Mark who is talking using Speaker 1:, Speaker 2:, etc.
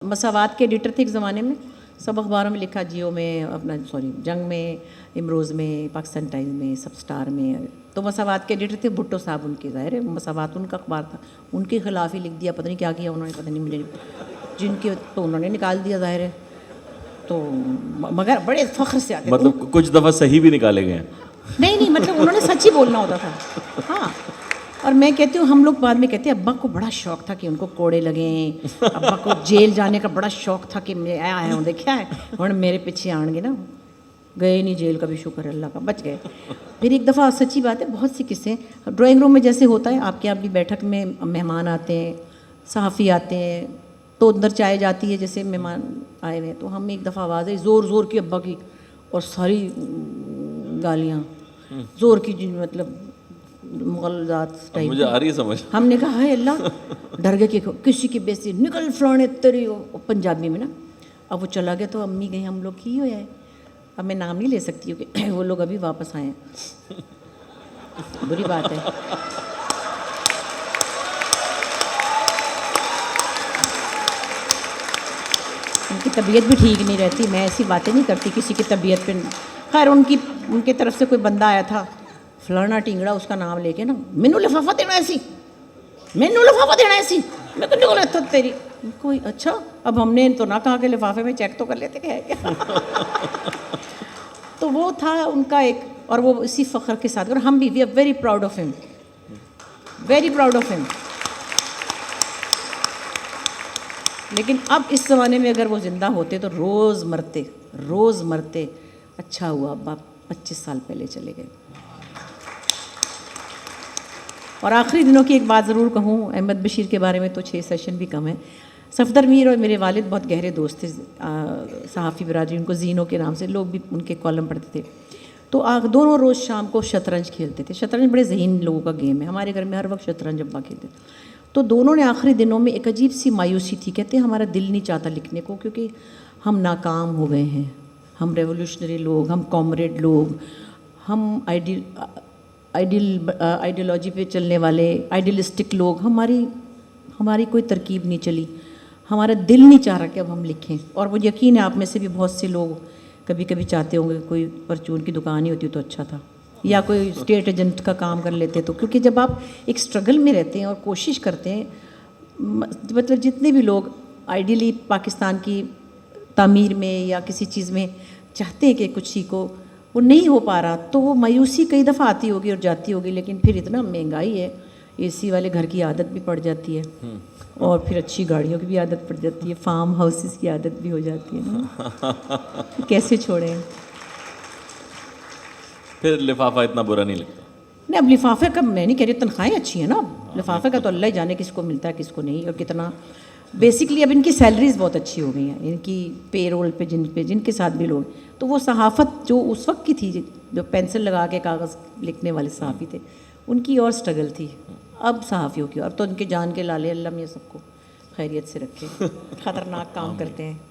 Speaker 1: مساوات کے ایڈیٹر تھے ایک زمانے میں، سب اخباروں میں لکھا، جیو میں اپنا جنگ میں، امروز میں، پاکستان ٹائمز میں، سب اسٹار میں. تو مساوات کے ایڈیٹر تھے بھٹو صاحب، ان کے ظاہر ہے مساوات ان کا اخبار تھا، ان کے خلاف ہی لکھ دیا، پتہ نہیں کیا کیا انہوں نے، پتہ نہیں مجھے، جن کے تو انہوں نے نکال دیا ظاہر ہے. تو مگر بڑے فخر سے آتے،
Speaker 2: مطلب کچھ دفعہ صحیح بھی نکالے گئے ہیں.
Speaker 1: نہیں مطلب انہوں نے سچ ہی بولنا ہوتا تھا. ہاں، اور میں کہتی ہوں ہم لوگ بعد میں کہتے ہیں ابا کو بڑا شوق تھا کہ ان کو کوڑے لگیں، ابا کو جیل جانے کا بڑا شوق تھا کہ میں آیا ہوں دیکھا ہے، اور میرے پیچھے آن گے نا، گئے نہیں جیل کا بھی شکر اللہ کا، بچ گئے. پھر ایک دفعہ سچی بات ہے، بہت سی قصے ڈرائنگ روم میں جیسے ہوتا ہے آپ کے یہاں بھی بیٹھک میں مہمان آتے ہیں، صحافی آتے ہیں تو اندر چائے جاتی ہے، جیسے مہمان آئے ہوئے، تو ہم ایک دفعہ آواز آئی زور زور کی ابا کی، اور ساری گالیاں زور کی، مطلب مغلظات ٹائپ.
Speaker 2: مجھے آ رہی ہے سمجھ.
Speaker 1: ہم نے کہا ہے اللہ، ڈر گئے کہ کسی کی بیسی نکل فلانے تیری، پنجابی میں نا. اب وہ چلا گیا تو امی گئی، ہم لوگ کی ہوا ہے. اب میں نام نہیں لے سکتی ہوں کہ وہ لوگ ابھی واپس آئے ہیں، بری بات ہے. ان کی طبیعت بھی ٹھیک نہیں رہتی، میں ایسی باتیں نہیں کرتی کسی کی طبیعت پہ. خیر ان کی طرف سے کوئی بندہ آیا تھا، فلانا ٹنگڑا، اس کا نام لے کے نا، مینو لفافہ دینا ایسی، مینو لفافہ دینا ایسی، میں کہوں نکلا تو تیری کوئی. اچھا اب ہم نے تو نہ کہا کہ لفافے میں چیک تو کر لیتے کہ ہے کیا. تو وہ تھا ان کا ایک، اور وہ اسی فخر کے ساتھ، اور ہم بھی we are very proud of ہم، ویری پراؤڈ آف ہم. لیکن اب اس زمانے میں اگر وہ زندہ ہوتے تو روز مرتے. اچھا ہوا ابا 25 سال پہلے چلے گئے. اور آخری دنوں کی ایک بات ضرور کہوں، احمد بشیر کے بارے میں تو 6 سیشن بھی کم ہے. صفدر میر اور میرے والد بہت گہرے دوست تھے، صحافی برادری، ان کو زینو کے نام سے لوگ بھی ان کے کالم پڑھتے تھے. تو دونوں روز شام کو شطرنج کھیلتے تھے. شطرنج بڑے ذہین لوگوں کا گیم ہے، ہمارے گھر میں ہر وقت شطرنج ابا کھیلتے تھے. تو دونوں نے آخری دنوں میں ایک عجیب سی مایوسی تھی، کہتے ہیں ہمارا دل نہیں چاہتا لکھنے کو، کیونکہ ہم ناکام ہو گئے ہیں، ہم ریولوشنری لوگ، ہم کامریڈ لوگ، ہم آئیڈیالوجی پہ چلنے والے آئیڈیلسٹک لوگ، ہماری کوئی ترکیب نہیں چلی، ہمارا دل نہیں چاہ رہا کہ اب ہم لکھیں. اور وہ یقین ہے آپ میں سے بھی بہت سے لوگ کبھی کبھی چاہتے ہوں گے کوئی پرچون کی دکان ہی ہوتی تو اچھا تھا، یا کوئی اسٹیٹ ایجنٹ کا کام کر لیتے. تو کیونکہ جب آپ ایک اسٹرگل میں رہتے ہیں اور کوشش کرتے ہیں، مطلب جتنے بھی لوگ آئیڈیلی پاکستان کی تعمیر میں یا کسی چیز میں چاہتے ہیں کہ کچھ سیکھو، وہ نہیں ہو پا رہا، تو وہ مایوسی کئی دفعہ آتی ہوگی اور جاتی ہوگی. لیکن پھر اتنا مہنگائی ہے، اے سی والے گھر کی عادت بھی پڑ جاتی ہے، اور پھر اچھی گاڑیوں کی بھی عادت پڑ جاتی ہے، فارم ہاؤسز کی عادت بھی ہو جاتی ہے نا. کیسے چھوڑیں؟
Speaker 2: پھر لفافہ اتنا برا نہیں لگتا.
Speaker 1: نہیں، اب لفافے کا میں نہیں کہہ رہی، تنخواہیں اچھی ہیں نا. لفافے کا تو اللہ ہی جانے کس کو ملتا ہے کس کو نہیں، اور کتنا. بیسکلی اب ان کی سیلریز بہت اچھی ہو گئی ہیں، ان کی پے رول پہ جن کے ساتھ بھی لوگ. تو وہ صحافت جو اس وقت کی تھی، جو پینسل لگا کے کاغذ لکھنے والے صحافی تھے، ان کی اور سٹرگل تھی. اب صحافیوں کی، اب تو ان کے جان کے لالے، اللہ میں سب کو خیریت سے رکھے، خطرناک کام کرتے ہیں.